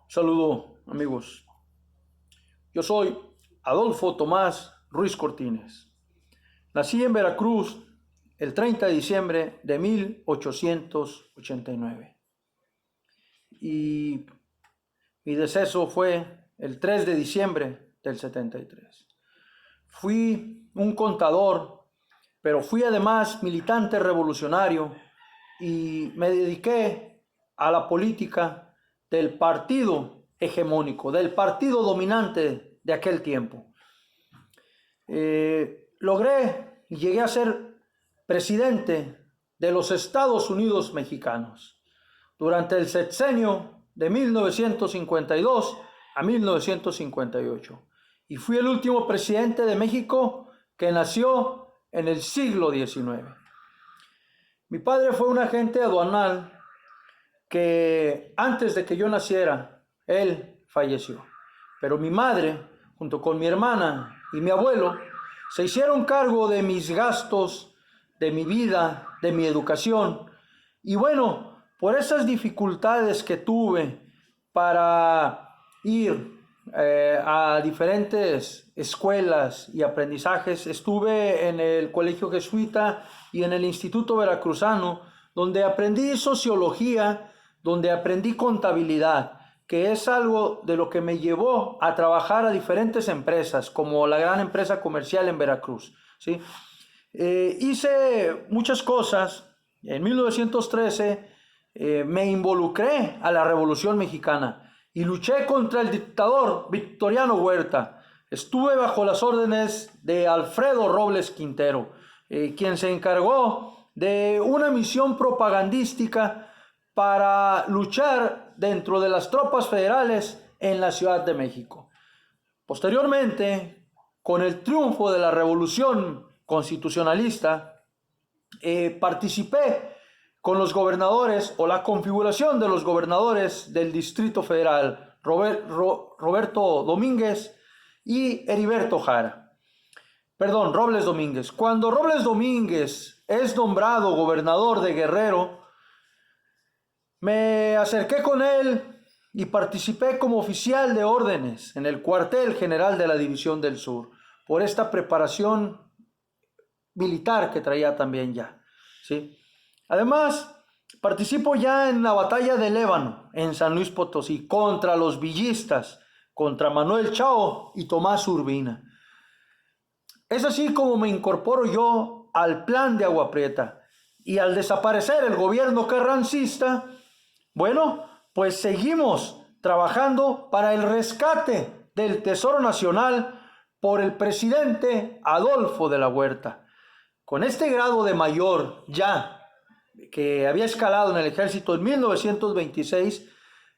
Saludo, amigos. Yo soy Adolfo Tomás Ruiz Cortines. Nací en Veracruz el 30 de diciembre de 1889 y mi deceso fue el 3 de diciembre del 73. Fui un contador, pero fui además militante revolucionario y me dediqué a la política del partido hegemónico, del partido dominante de aquel tiempo. Logré y llegué a ser presidente de los Estados Unidos mexicanos durante el sexenio de 1952 a 1958 y fui el último presidente de México que nació en el siglo XIX. Mi padre fue un agente aduanal que antes de que yo naciera, él falleció. Pero mi madre, junto con mi hermana y mi abuelo, se hicieron cargo de mis gastos, de mi vida, de mi educación. Y bueno, por esas dificultades que tuve para ir a diferentes escuelas y aprendizajes, estuve en el Colegio Jesuita y en el Instituto Veracruzano, donde aprendí sociología, donde aprendí contabilidad, que es algo de lo que me llevó a trabajar a diferentes empresas, como la gran empresa comercial en Veracruz, ¿sí? Hice muchas cosas. En 1913 me involucré a la Revolución Mexicana y luché contra el dictador Victoriano Huerta. Estuve bajo las órdenes de Alfredo Robles Quintero, quien se encargó de una misión propagandística para luchar dentro de las tropas federales en la Ciudad de México. Posteriormente, con el triunfo de la Revolución Constitucionalista, participé con los gobernadores o la configuración de los gobernadores del Distrito Federal, Roberto Domínguez y Heriberto Jara. Perdón, Robles Domínguez. Cuando Robles Domínguez es nombrado gobernador de Guerrero, me acerqué con él y participé como oficial de órdenes en el cuartel general de la División del Sur, por esta preparación militar que traía también ya, ¿sí? Además, participo ya en la batalla de Lébano, en San Luis Potosí, contra los villistas, contra Manuel Chao y Tomás Urbina. Es así como me incorporo yo al plan de Agua Prieta, y al desaparecer el gobierno carrancista, bueno, pues seguimos trabajando para el rescate del Tesoro Nacional por el presidente Adolfo de la Huerta. Con este grado de mayor ya, que había escalado en el ejército en 1926,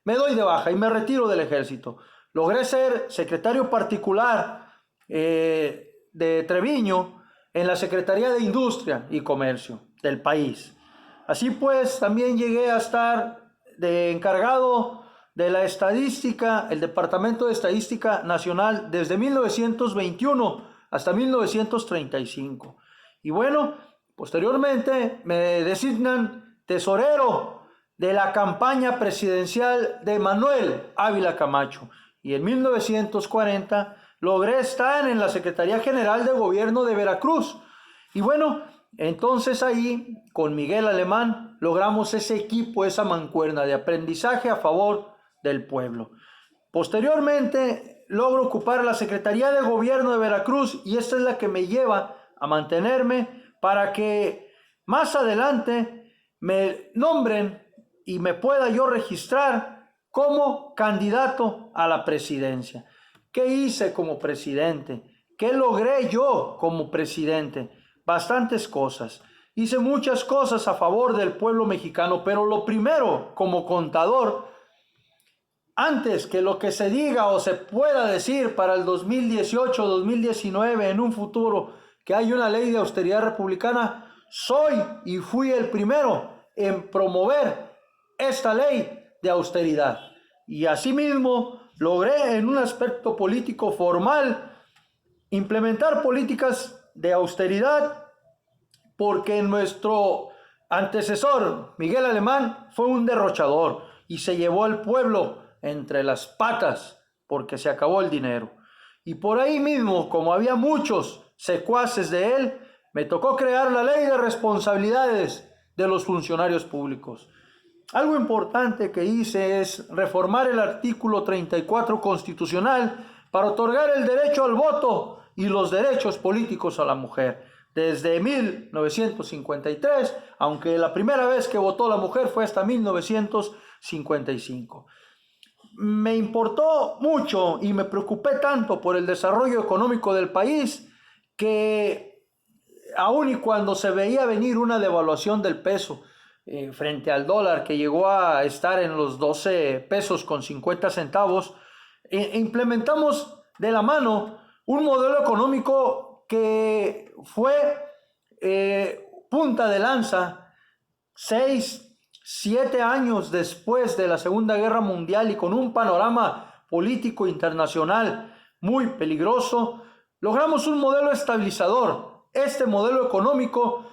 me doy de baja y me retiro del ejército. Logré ser secretario particular de Treviño en la Secretaría de Industria y Comercio del país. Así pues, también llegué a estar de encargado de la estadística, el Departamento de Estadística Nacional, desde 1921 hasta 1935. Y bueno, posteriormente me designan tesorero de la campaña presidencial de Manuel Ávila Camacho. Y en 1940 logré estar en la Secretaría General de Gobierno de Veracruz. Y bueno, entonces ahí, con Miguel Alemán, logramos ese equipo, esa mancuerna de aprendizaje a favor del pueblo. Posteriormente, logro ocupar la Secretaría de Gobierno de Veracruz y esta es la que me lleva a mantenerme para que más adelante me nombren y me pueda yo registrar como candidato a la presidencia. ¿Qué hice como presidente? ¿Qué logré yo como presidente? Bastantes cosas. Hice muchas cosas a favor del pueblo mexicano, pero lo primero, como contador, antes que lo que se diga o se pueda decir para el 2018-2019 en un futuro que hay una ley de austeridad republicana, soy y fui el primero en promover esta ley de austeridad. Y asimismo logré en un aspecto político formal implementar políticas de austeridad porque nuestro antecesor Miguel Alemán fue un derrochador y se llevó al pueblo entre las patas porque se acabó el dinero. Y por ahí mismo, como había muchos secuaces de él, me tocó crear la ley de responsabilidades de los funcionarios públicos. Algo importante que hice es reformar el artículo 34 constitucional para otorgar el derecho al voto y los derechos políticos a la mujer. Desde 1953, aunque la primera vez que votó la mujer fue hasta 1955. Me importó mucho y me preocupé tanto por el desarrollo económico del país que aun y cuando se veía venir una devaluación del peso frente al dólar que llegó a estar en los 12 pesos con 50 centavos, implementamos de la mano un modelo económico que fue punta de lanza 6-7 años después de la Segunda Guerra Mundial y con un panorama político internacional muy peligroso. Logramos un modelo estabilizador. Este modelo económico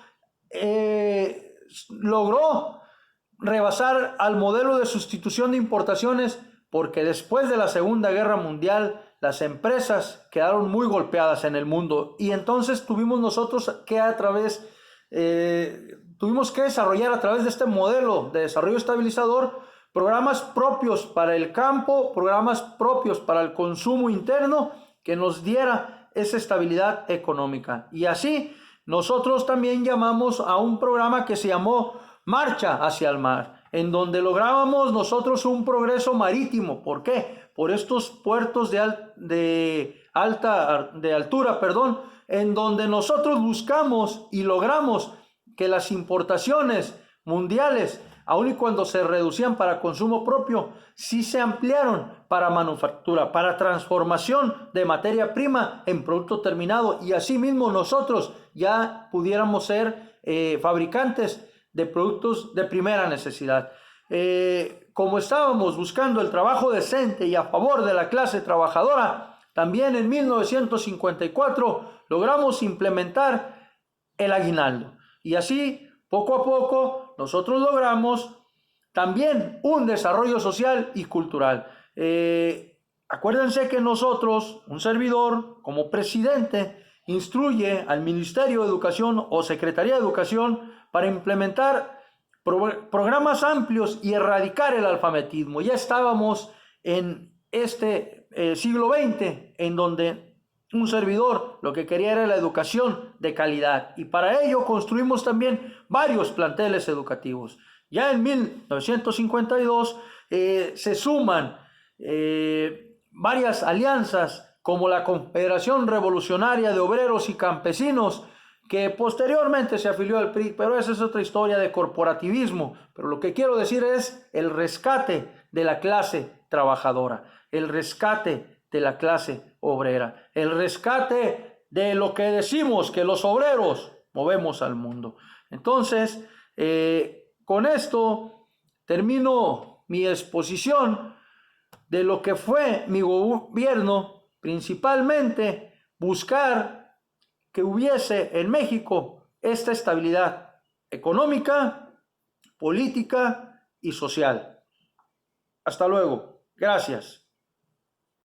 logró rebasar al modelo de sustitución de importaciones porque después de la Segunda Guerra Mundial las empresas quedaron muy golpeadas en el mundo y entonces tuvimos que desarrollar a través de este modelo de desarrollo estabilizador programas propios para el campo, programas propios para el consumo interno que nos diera esa estabilidad económica. Y así nosotros también llamamos a un programa que se llamó Marcha hacia el Mar, en donde lográbamos nosotros un progreso marítimo. ¿Por qué? Por estos puertos de altura, en donde nosotros buscamos y logramos que las importaciones mundiales, aun y cuando se reducían para consumo propio, sí se ampliaron para manufactura, para transformación de materia prima en producto terminado, y asimismo nosotros ya pudiéramos ser fabricantes de productos de primera necesidad. Como estábamos buscando el trabajo decente y a favor de la clase trabajadora, también en 1954 logramos implementar el aguinaldo. Y así, poco a poco, nosotros logramos también un desarrollo social y cultural. Acuérdense que nosotros, un servidor, como presidente, instruye al Ministerio de Educación o Secretaría de Educación para implementar programas amplios y erradicar el alfabetismo. Ya estábamos en este siglo XX, en donde un servidor lo que quería era la educación de calidad, y para ello construimos también varios planteles educativos. Ya en 1952 se suman varias alianzas como la Confederación Revolucionaria de Obreros y Campesinos, que posteriormente se afilió al PRI, pero esa es otra historia de corporativismo. Pero lo que quiero decir es el rescate de la clase trabajadora, el rescate de la clase obrera, el rescate de lo que decimos que los obreros movemos al mundo. Entonces, con esto termino mi exposición de lo que fue mi gobierno, principalmente buscar que hubiese en México esta estabilidad económica, política y social. Hasta luego. Gracias.